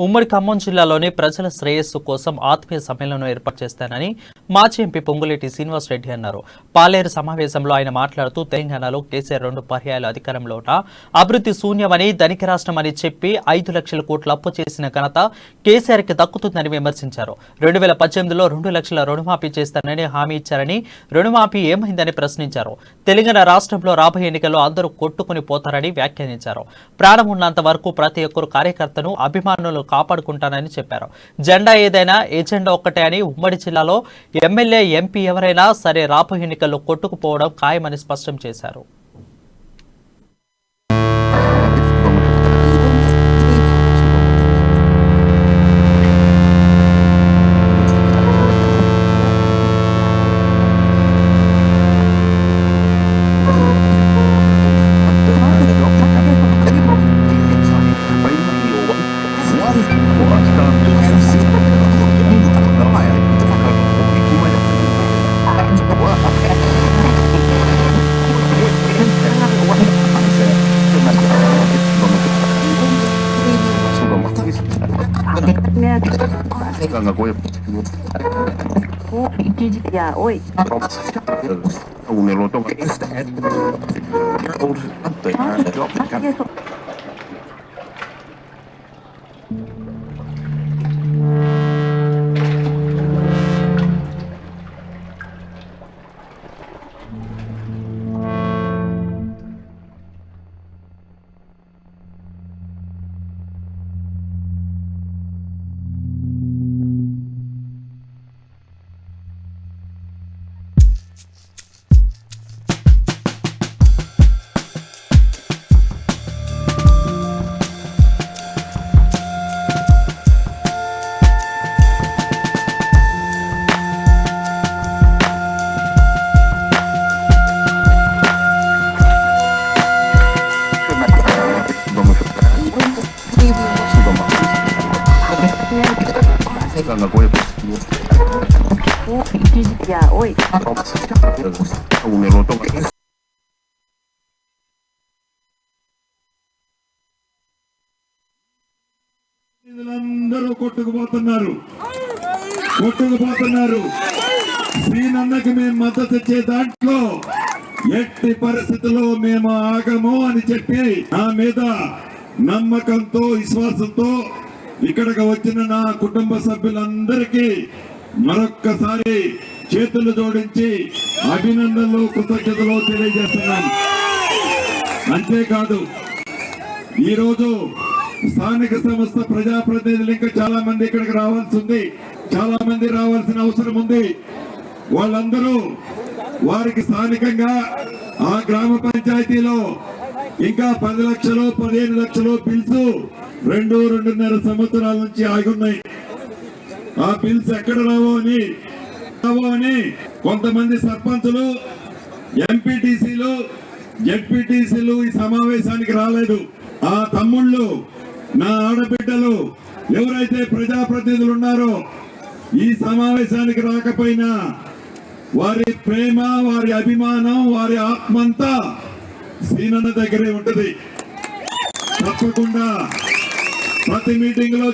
ఉమ్మడి ఖమ్మం జిల్లాలోని ప్రజల శ్రేయస్సు కోసం ఆత్మీయ సమ్మేళనం ఏర్పాటు చేస్తానని మాజీ ఎంపీ పొంగులేటి శ్రీనివాసరెడ్డి అన్నారు. పాలేరు సమావేశంలో ఆయన మాట్లాడుతూ తెలంగాణలో కేసీఆర్ 2 పర్యాయాలు అధికారంలో ఉన్న అభివృద్ధి శూన్యమని ధనిక రాష్ట్రమని చెప్పి 5 లక్షల కోట్ల అప్పు చేసిన ఘనత కేసీఆర్కి దక్కుతుందని విమర్శించారు. 2018లో 2 లక్షల రుణమాఫీ చేస్తానని హామీ ఇచ్చారని రుణమాఫీ ఏమైందని ప్రశ్నించారు. తెలంగాణ రాష్ట్రంలో రాబోయే ఎన్నికల్లో అందరూ కొట్టుకుని పోతారని వ్యాఖ్యానించారు. ప్రాణం ఉన్నంత వరకు ప్రతి ఒక్కరు కార్యకర్తను అభిమానులు కాపాడుకుంటానని చెప్పారు. జెండా ఏదైనా ఎజెండా ఒక్కటే అని ఉమ్మడి జిల్లాలో ఎమ్మెల్యే ఎంపీ ఎవరైనా సరే రాబోయే ఎన్నికల్లో కొట్టుకుపోవడం ఖాయమని స్పష్టం చేశారు. అందరూ కొట్టుకుపోతున్నారు. శ్రీనన్నకి మేము మద్దతు ఇచ్చే దాంట్లో ఎట్టి పరిస్థితుల్లో మేము ఆగము అని చెప్పి నా మీద నమ్మకంతో విశ్వాసంతో ఇక్కడికి వచ్చిన నా కుటుంబ సభ్యులందరికీ మరొక్కసారి చేతులు జోడించి అభినందనలు కృతజ్ఞతలు తెలియజేస్తున్నాను. అంతేకాదు ఈరోజు స్థానిక సంస్థ ప్రజాప్రతినిధులు ఇంకా చాలా మంది ఇక్కడికి రావాల్సి ఉంది. చాలా మంది రావాల్సిన అవసరం ఉంది. వాళ్ళందరూ వారికి స్థానికంగా ఆ గ్రామ పంచాయతీలో ఇంకా 10 లక్షలు 15 లక్షలు బిల్స్ 2-2.5 సంవత్సరాల నుంచి ఆగున్నాయి. ఆ బిల్స్ ఎక్కడ రావో అని కొంతమంది సర్పంచులు, ఎంపీటీసీలు, జెడ్పీటీసీలు ఈ సమావేశానికి రాలేదు. ఆ తమ్ముళ్ళు, నా ఆడబిడ్డలు ఎవరైతే ప్రజాప్రతినిధులు ఉన్నారో ఈ సమావేశానికి రాకపోయినా వారి ప్రేమ, వారి అభిమానం, వారి ఆత్మంతా శ్రీనన్న దగ్గరే ఉంటది. తప్పకుండా ప్రతి మీటింగ్ లో